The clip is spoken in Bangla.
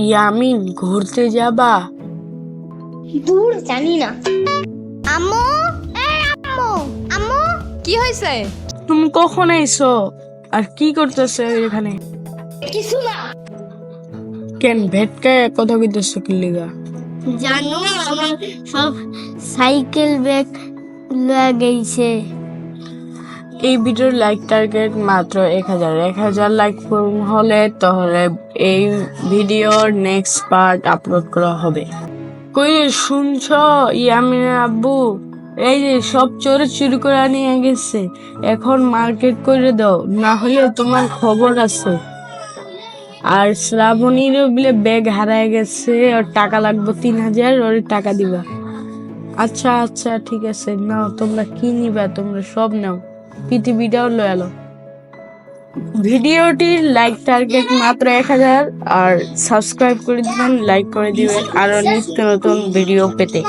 ইয়ামিন ঘুরতে যাবা? দূর জানি না। আম্মু, এই আম্মু, আম্মু কি হয়েছে? তুমি কখন আইছো আর কি করতেছো এখানে? কিছু না। কেন ভেটকায় কথা কইতেছো কি লিগা? জানো আমার সব সাইকেল ব্যাগ লাগাইছে। এই ভিডিওর লাইক টার্গেট মাত্র 1000 লাইক পূরণ হলে তাহলে এই ভিডিওর নেক্সট পার্ট আপলোড করা হবে। কই রে শুনছ? ইয়ামিনের আব্বু এই যে সব চোরে চুরি করে নিয়ে গেছে, এখন মার্কেট করে দাও, না হলে তোমার খবর আছে। আর শ্রাবণীরও বলে ব্যাগ হারায় গেছে, ওর টাকা লাগবে 3000, ওর টাকা দিবা। আচ্ছা আচ্ছা ঠিক আছে, নাও তোমরা কি নিবা, তোমরা সব নাও, পৃথিবীটাও লয়ে এলো। ভিডিওটির লাইক টার্গেট মাত্র 1000, আর সাবস্ক্রাইব করে দিবেন, লাইক করে দিবেন আরো নিত্য নতুন ভিডিও পেতে।